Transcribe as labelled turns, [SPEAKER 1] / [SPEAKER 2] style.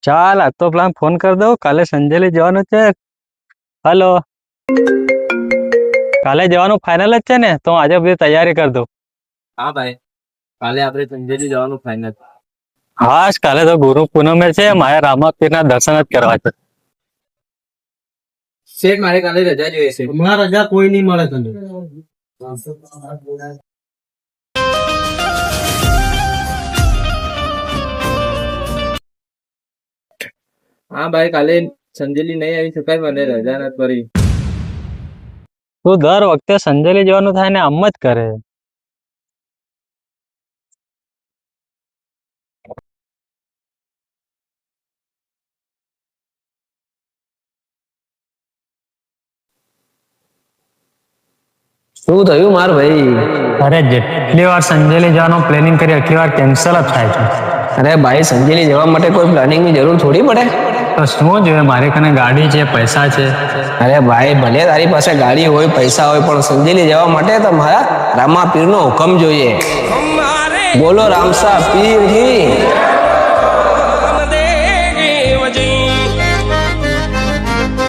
[SPEAKER 1] ચાલ આજ તો પ્લાન ફોન કરી દઉં, કાલે સંજેલી જવાનું છે. હલો, કાલે જવાનું ફાઇનલ જ છે ને? તો હું આજે બધી તૈયારી કરી દઉં.
[SPEAKER 2] હા ભાઈ, કાલે આપણે સંજેલી જવાનું ફાઇનલ.
[SPEAKER 1] હા, કાલે તો ગુરુ પૂનમે છે, મારે રામાપીરના દર્શન જ કરવા છે.
[SPEAKER 2] શેઠ, મારે કાલે રજા જોઈએ છે.
[SPEAKER 3] હમણાં રજા કોઈ નહીં મળે તને.
[SPEAKER 2] હા ભાઈ, કાલે સંજેલી નહીં આવી શકાય, મને રજા નથી પડી.
[SPEAKER 1] તું દર વખતે સંજેલી જવાનું થાય ને આમ જ કરે.
[SPEAKER 3] શું થયું માર ભાઈ?
[SPEAKER 1] અરે જેટલી વાર સંજેલી જવાનું પ્લાનિંગ કરી એટલી વાર કેન્સલ જ થાય છે.
[SPEAKER 3] અરે ભાઈ, સંજેલી જવા માટે કોઈ પ્લાનિંગ ની જરૂર થોડી પડે.
[SPEAKER 1] તો શું જોઈએ, મારી કને ગાડી છે, પૈસા છે.
[SPEAKER 3] અરે ભાઈ, ભલે તારી પાસે ગાડી હોય, પૈસા હોય, પણ સંજેલી જવા માટે તો મારા રામા પીરનો હુકમ જોઈએ. બોલો રામસા પીર કી.